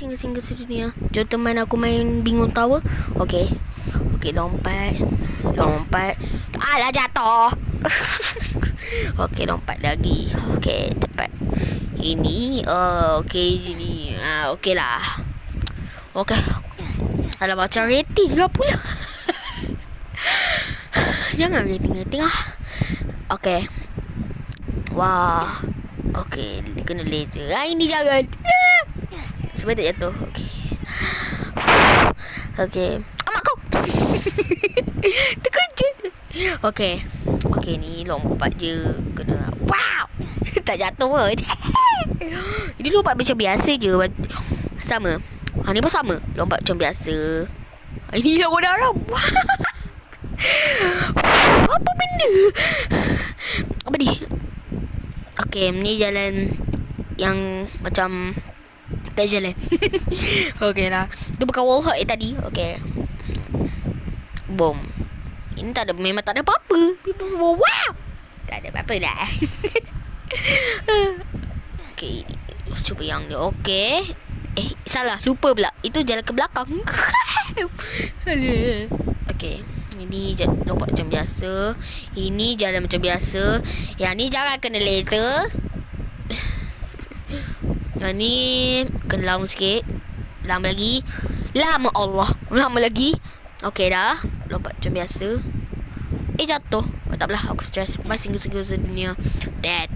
Singgah-singgah sedunia. Jom teman aku main bingung tower. Okey. Okey, lompat. Alah, jatuh. Okey, lompat lagi. Okey, cepat. Ini okey ni. Okey lah. Okey. Alah, macam rating lah pula. Jangan rating lah. Okey. Wah. Okey, kena laser. Ini jangan. Supaya tak jatuh. Okey. Okey. Amak kau. Terkejut. Okey. Okey, ni lompat je. Kena. Wow. Tak jatuh pun. Ini lompat macam biasa je. Sama. Ni pun sama. Lompat macam biasa. Ini lah warna Arab. Apa benda? Apa ni? Okey, ni jalan yang macam tak jalan. Okey lah. Dia bukan wallhack tadi. Okey. Bom. Ini tak ada, memang tak ada apa-apa. Wow. Tak ada apa-apa lah. Okey. Cuba yang ni. Okey. Salah. Lupa pula. Itu jalan ke belakang. Okey. Ini lompat macam biasa. Ini jalan macam biasa. Yang ni jangan kena laser. Yang ni kena lama sikit. Lama lagi. Lama Allah. Lama lagi. Okey dah. Lompat macam biasa. Jatuh. Tak apalah. Aku stress. Bye, singgah-singgah sedunia. Dad.